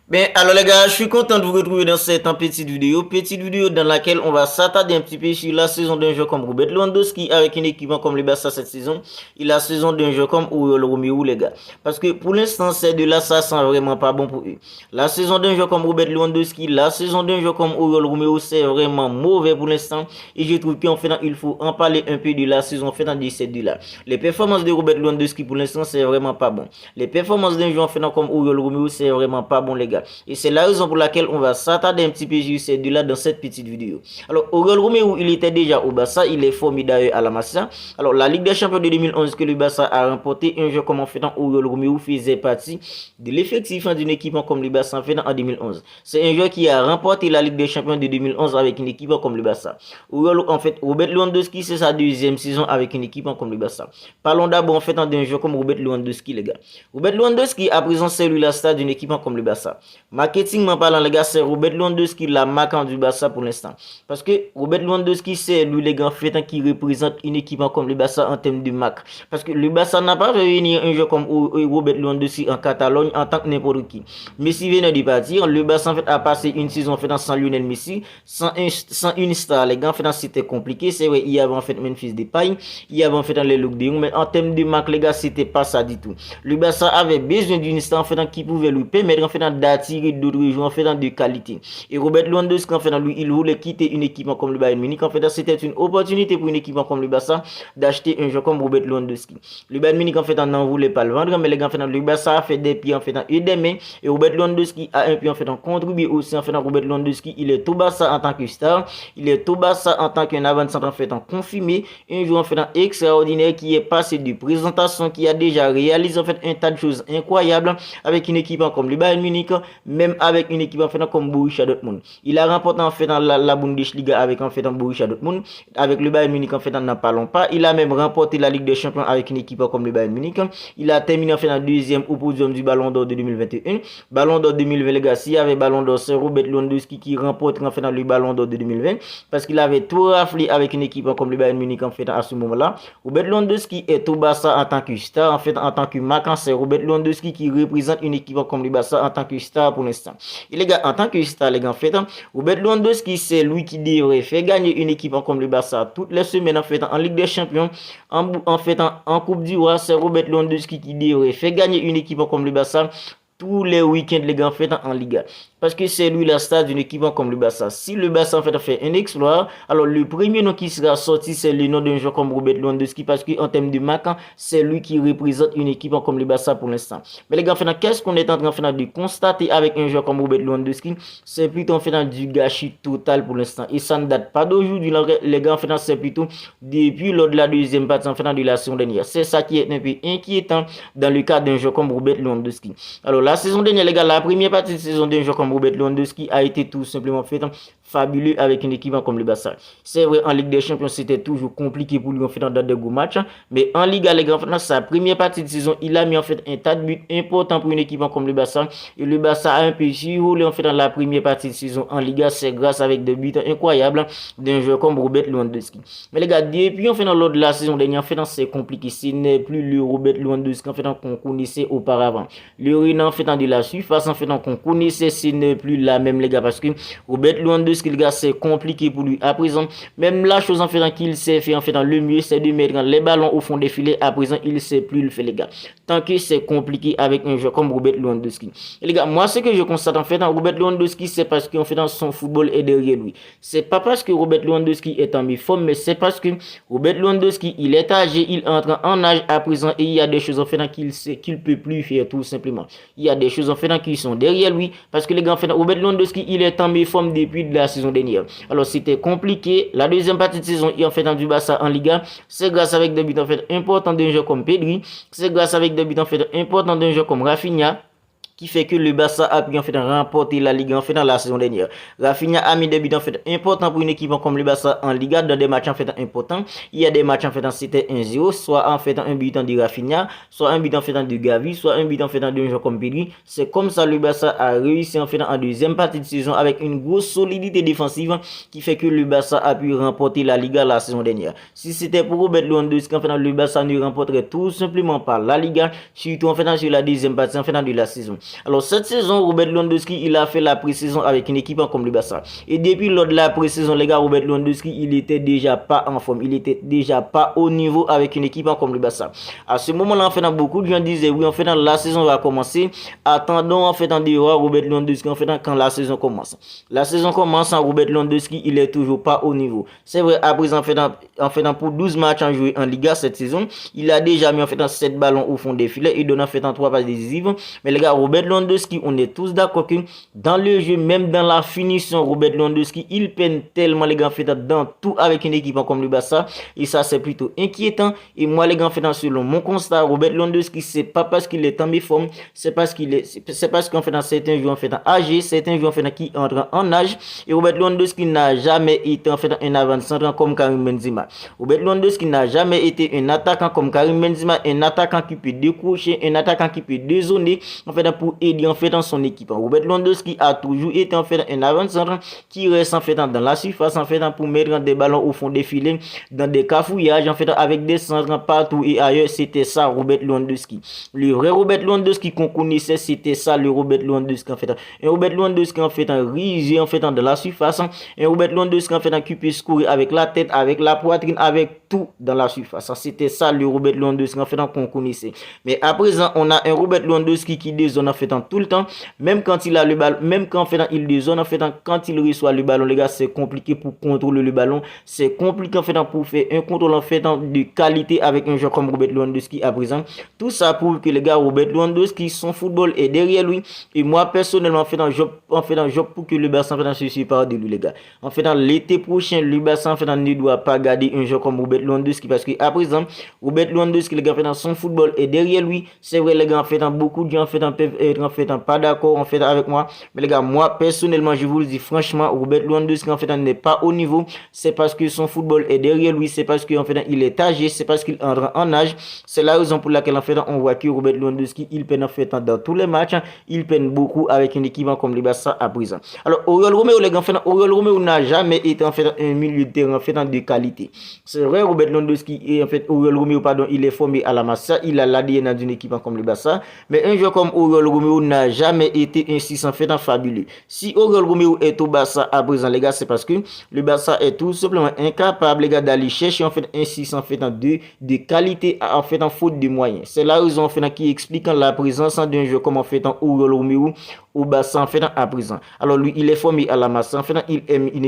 Ben alors les gars, je suis content de vous retrouver dans cette petite vidéo dans laquelle on va s'attarder un petit peu sur la saison d'un joueur comme Robert Lewandowski avec une équipe comme le Barça cette saison et la saison d'un joueur comme Oriol Romeu les gars. Parce que pour l'instant, ces deux-là, ça sent vraiment pas bon pour eux. La saison d'un joueur comme Robert Lewandowski, la saison d'un joueur comme Oriol Romeu, c'est vraiment mauvais pour l'instant et je trouve qu'en fait, il faut en parler un peu de la saison fait de ces deux-là. Les performances de Robert Lewandowski pour l'instant, c'est vraiment pas bon. Les performances d'un joueur fait comme Oriol Romeu, c'est vraiment pas bon les gars. Et c'est la raison pour laquelle on va s'attarder un petit peu sur ces deux-là dans cette petite vidéo. Alors, Oriol Romeu, il était déjà au Barça, il est formidable à la Masia. Alors, la Ligue des Champions de 2011 que le Barça a remporté, un joueur comme en fait Oriol Romeu faisait partie de l'effectif d'une équipe comme le Barça en fait en 2011. C'est un joueur qui a remporté la Ligue des Champions de 2011 avec une équipe comme le Barça. En fait, Robert Lewandowski, c'est sa deuxième saison avec une équipe comme le Barça. Parlons d'abord en fait d'un joueur comme Robert Lewandowski, les gars. Robert Lewandowski, à présent, c'est lui la star d'une équipe comme le Barça. Marketing parlant les gars, c'est Robert Lewandowski la marque du Barça pour l'instant. Parce que Robert Lewandowski c'est lui les gars fait qui représente une équipe comme le Barça en termes de marque. Parce que le Barça n'a pas réuni un joueur comme Robert Lewandowski en Catalogne en tant que n'importe qui. Messi venait de partir, le Barça en fait a passé une saison en fait sans Lionel Messi, sans une star les gars en fait c'était compliqué. C'est vrai, il y avait en fait Memphis Depay, il y avait en fait les Luc de Jong, mais en termes de marque les gars c'était pas ça du tout. Le Barça avait besoin d'une star en fait qui pouvait lui permettre en fait d'attirer d'autres joueurs en fait de qualité. Et Robert Lewandowski en fait lui il voulait quitter une équipe comme le Bayern Munich. En fait c'était une opportunité pour une équipe comme le Barça d'acheter un joueur comme Robert Lewandowski. Le Bayern Munich en fait n'en voulait pas le vendre, mais les gars en fait le Barça a fait des pieds en fait et des mains, et Robert Lewandowski a un pied en fait contribué aussi en fait. Robert Lewandowski il est tout Barça en tant que star, il est tout Barça en tant qu'un avant-centre en fait confirmé, un joueur en fait extraordinaire qui est passé de présentation, qui a déjà réalisé en fait un tas de choses incroyables avec une équipe comme le Bayern Munich, même avec une équipe en fait comme Borussia Dortmund. Il a remporté en fait la Bundesliga avec en fait Borussia Dortmund, avec le Bayern Munich en fait n'en parlons pas. Il a même remporté la Ligue des Champions avec une équipe comme le Bayern Munich. Il a terminé en fait en deuxième au podium du Ballon d'Or de 2021. Ballon d'Or 2020 les gars, s'il y avait Ballon d'Or, c'est Robert Lewandowski qui remporte en fait le Ballon d'Or de 2020 parce qu'il avait tout raflé avec une équipe comme le Bayern Munich en fait à ce moment-là. Robert Lewandowski est au Barça en tant que star en fait, en tant que marque. C'est Robert Lewandowski qui représente une équipe comme le Barça en tant que star pour l'instant. Et les gars, en tant que star, les gars, en fait, Robert Lewandowski, c'est lui qui devrait faire gagner une équipe comme le Barça toutes les semaines, en fait, en Ligue des Champions, en Coupe du Roi. C'est Robert Lewandowski qui devrait faire gagner une équipe comme le Barça tous les week-ends, les gars, en fait, en Liga. Parce que c'est lui la star d'une équipe comme le Barça. Si le Barça en fait un exploit, alors le premier nom qui sera sorti, c'est le nom d'un joueur comme Robert Lewandowski, parce qu'en termes de marque, c'est lui qui représente une équipe comme le Barça pour l'instant. Mais les gars, qu'est-ce qu'on est en train de constater avec un joueur comme Robert Lewandowski? C'est plutôt en fait du gâchis total pour l'instant. Et ça ne date pas d'aujourd'hui, les gars, c'est plutôt depuis lors de la deuxième partie en fait de la saison dernière. C'est ça qui est un peu inquiétant dans le cas d'un joueur comme Robert Lewandowski. Alors la saison dernière, les gars, la première partie de saison d'un joueur comme Robert Lewandowski a été tout simplement fait fabuleux avec une équipe comme le Barça. C'est vrai, en Ligue des Champions, c'était toujours compliqué pour lui en fait dans des gros matchs, mais en Ligue les gars, dans sa première partie de saison, il a mis en fait un tas de buts importants pour une équipe comme le Barça, et le Barça a un peu survolé en fait dans la première partie de saison en Liga. C'est grâce avec des buts incroyables d'un joueur comme Robert Lewandowski. Mais les gars, depuis en fait dans l'autre de la saison dernière, en fait c'est compliqué. Ce n'est plus le Robert Lewandowski en fait qu'on connaissait auparavant. Le Renan en fait de la surface en fait qu'on connaissait, ce n'est plus la même les gars, parce que Robert Lewandowski les gars, c'est compliqué pour lui à présent. Même la chose en fait qu'il sait faire en fait le mieux, c'est de mettre les ballons au fond des filets. À présent il sait plus le faire les gars, tant que c'est compliqué avec un joueur comme Robert Lewandowski. Et les gars, moi ce que je constate en fait dans Robert Lewandowski, c'est parce qu'en fait dans son football est derrière lui. C'est pas parce que Robert Lewandowski est en forme, mais c'est parce que Robert Lewandowski il est âgé, il entre en âge à présent, et il y a des choses en fait qu'il sait qu'il peut plus faire tout simplement. Il y a des choses en fait qui sont derrière lui, parce que les gars en fait Robert Lewandowski il est en forme depuis la saison dernière. Alors c'était compliqué. La deuxième partie de saison, il en fait du Barça en Liga. C'est grâce avec des buts en fait importants d'un joueur comme Pedri. C'est grâce avec des buts en fait importants d'un joueur comme Rafinha, qui fait que le Barça a pu en fait remporter la Ligue en fait dans la saison dernière. Rafinha a mis des buts en fait importants pour une équipe comme le Barça en Liga dans des matchs en fait importants. Il y a des matchs en fait c'était 1-0, soit en fait un but de Rafinha, soit un but en fait de Gavi, soit un but en fait d'un joueur comme Pedri. C'est comme ça le Barça a réussi en fait en deuxième partie de saison avec une grosse solidité défensive qui fait que le Barça a pu remporter la Liga la saison dernière. Si c'était pour Robert Lewandowski en fait le Barça ne remporterait tout simplement pas la Liga, surtout en fait sur la deuxième partie en fait de la saison. Alors cette saison, Robert Lewandowski, il a fait la pré-saison avec une équipe comme le Barça. Et depuis lors de la pré-saison, les gars, Robert Lewandowski, il était déjà pas en forme. Il était déjà pas au niveau avec une équipe comme le Barça. À ce moment-là, en fait, beaucoup de gens disaient, oui, en fait, la saison va commencer. Attendons, en fait, en dehors, Robert Lewandowski, en fait, quand la saison commence. La saison commence, Robert Lewandowski, il est toujours pas au niveau. C'est vrai, à présent, en fait, pour 12 matchs en joué en Liga cette saison, il a déjà mis, en fait, 7 ballons au fond des filets. Il donne, en fait, 3 passes décisives. Mais les gars, Robert Lewandowski, on est tous d'accord que dans le jeu, même dans la finition, Robert Lewandowski, il peine tellement, les gars, en fait, dans tout avec une équipe comme le Barça. Et ça, c'est plutôt inquiétant. Et moi, les gars, en fait, selon mon constat, Robert Lewandowski, c'est pas parce qu'il est en méforme, c'est parce qu'en fait, c'est un joueur en fait âgé, c'est un joueur en fait qui entre en âge. Et Robert Lewandowski n'a jamais été en fait un avant-centre comme Karim Benzema. Robert Lewandowski n'a jamais été un attaquant comme Karim Benzema, un attaquant qui peut décrocher, un attaquant qui peut dézoner en fait pour aider en fait dans son équipe. Robert Lewandowski a toujours été en fait un avant-centre qui reste en fait dans la surface en fait pour mettre des ballons au fond des filets, dans des cafouillages en fait avec des centres partout et ailleurs. C'était ça Robert Lewandowski. Le vrai Robert Lewandowski qu'on connaissait, c'était ça le Robert Lewandowski en fait. Un Robert Lewandowski en fait rigide en fait dans la surface. Un Robert Lewandowski en fait qui peut courir avec la tête, avec la poitrine, avec tout dans la surface. C'était ça le Robert Lewandowski en fait qu'on connaissait. Mais à présent, on a un Robert Lewandowski qui dézone en fait tout le temps, même quand il a le ballon, même quand en fait il dézone en fait quand il reçoit le ballon, les gars, c'est compliqué pour contrôler le ballon, c'est compliqué en fait pour faire un contrôle en fait de qualité avec un joueur comme Robert Lewandowski à présent. Tout ça prouve que les gars, Robert Lewandowski, son football est derrière lui. Et moi personnellement, en fait un job pour que le Barça en fait se sépare de lui, les gars. En fait dans l'été prochain, le Barça en fait ne doit pas garder un joueur comme Robert Lewandowski parce que à présent, Robert Lewandowski, les gars, en fait son football est derrière lui. C'est vrai, les gars, en fait beaucoup de gens en fait peuvent être en fait pas d'accord en fait avec moi. Mais les gars, moi personnellement, je vous le dis franchement, Robert Lewandowski en fait n'est pas au niveau. C'est parce que son football est derrière lui. C'est parce qu'en fait il est âgé. C'est parce qu'il entre en âge. C'est la raison pour laquelle en fait on voit que Robert Lewandowski il peine en fait dans tous les matchs, il peine beaucoup avec une équipe comme le Barça à présent. Alors Oriol Romeu, les gars, en fait Oriol Romeu n'a jamais été en fait un milieu de terrain en fait de qualité. C'est vrai, Robert Lewandowski et en fait Oriol Romeu pardon, il est formé à la Masia, il a l'ADN d'une équipe comme le Barça, mais un joueur comme Oriol Romeu n'a jamais été ainsi en fait fabuleux. Si Oriol Romeu est au Barça à présent, les gars, c'est parce que le Barça est tout simplement incapable, les gars, d'aller chercher en fait ainsi en fait de qualité en fait en faute de moyens. C'est la raison en fait qui explique la présence d'un joueur comme en fait Oriol Romeu au Barça en fait à présent. Alors lui, il est formé à la Masia, en fait il aime une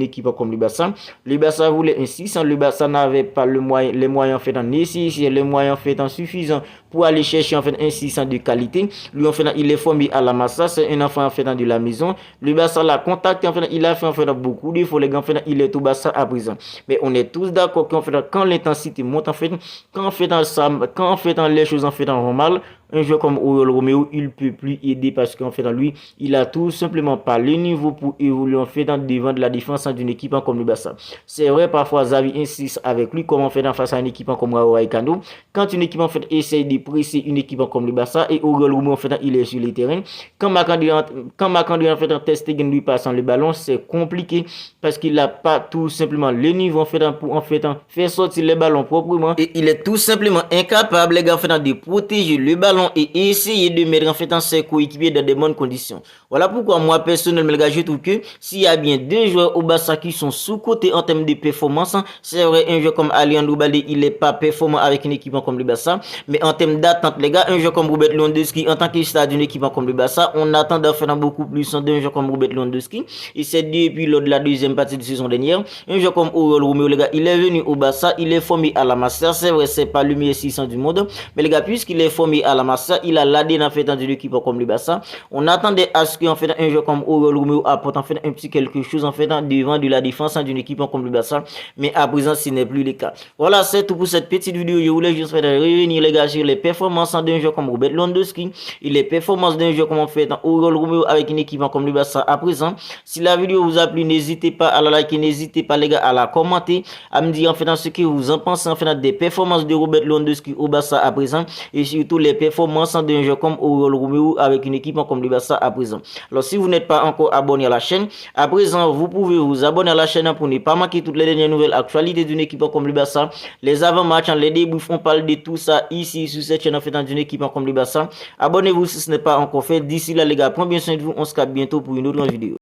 équipe comme le Barça. Le Barça voulait ainsi, sans le Barça n'avait pas les moyens en fait nécessaires, les moyens en fait suffisants pour aller chercher en fait ainsi de qualité. Lui en fait il est formé à la Masia, c'est un enfant en fait de la maison. Le Barça l'a contacté en fait, il a fait en fait beaucoup d'efforts, les gars, en fait il est au Barça à présent. Mais on est tous d'accord qu'en fait quand l'intensité monte en fait, quand en fait les choses en fait vont mal, un joueur comme Oriol Romeu, il peut plus aider parce qu'en fait, lui, il a tout simplement pas le niveau pour évoluer en fait devant de la défense d'une équipe comme le Barça. C'est vrai, parfois Xavi insiste avec lui comme on fait face à une équipe comme Raúl Vallecano. Quand une équipe en fait essaye de presser une équipe comme le Barça et Oriol Romeu en fait il est sur le terrain. Quand Marc-André en fait Ter Stegen lui passant le ballon, c'est compliqué parce qu'il n'a pas tout simplement le niveau en fait pour en fait faire sortir le ballon proprement et il est tout simplement incapable, les gars, en fait de protéger le ballon et essayer de mettre en fait ses coéquipiers dans de bonnes conditions. Voilà pourquoi moi personnellement, les gars, je trouve que s'il y a bien deux joueurs au Barça qui sont sous-cotés en termes de performance, c'est vrai, un joueur comme Alejandro Balde, il n'est pas performant avec une équipe comme le Barça, mais en termes d'attente, les gars, un joueur comme Robert Lewandowski en tant que stade d'une équipe comme le Barça, on attend d'en faire beaucoup plus d'un joueur comme Robert Lewandowski. Et c'est depuis lors de la deuxième partie de saison dernière, un joueur comme Oriol Romeu, les gars, il est venu au Barça, il est formé à la Masia, c'est vrai, c'est pas le meilleur 600 du monde, mais les gars, puisqu'il est formé à la Masia, il a l'ADN en fait dans une équipe comme le Barça. On attendait à ce qu'en fait un joueur comme Oriol Romeu apporte en fait un petit quelque chose en fait devant de la défense d'une équipe comme le Barça, mais à présent ce n'est plus le cas. Voilà, c'est tout pour cette petite vidéo. Je voulais juste faire revenir, les gars, sur les performances d'un joueur comme Robert Lewandowski et les performances d'un joueur comme en fait Oriol Romeu avec une équipe comme le Barça à présent. Si la vidéo vous a plu, n'hésitez pas à la liker, n'hésitez pas, les gars, à la commenter, à me dire en fait ce que vous en pensez en fait des performances de Robert Lewandowski au Barça à présent et surtout les performances performances d'un joueur comme Oriol Romeu avec une équipe comme le Barça à présent. Alors si vous n'êtes pas encore abonné à la chaîne, à présent vous pouvez vous abonner à la chaîne pour ne pas manquer toutes les dernières nouvelles actualités d'une équipe comme le Barça, les avant-matchs, les débriefs, on parle de tout ça ici sur cette chaîne en fait d'une équipe comme le Barça. Abonnez-vous si ce n'est pas encore fait. D'ici là les gars, prenez bien soin de vous, on se capte bientôt pour une autre vidéo.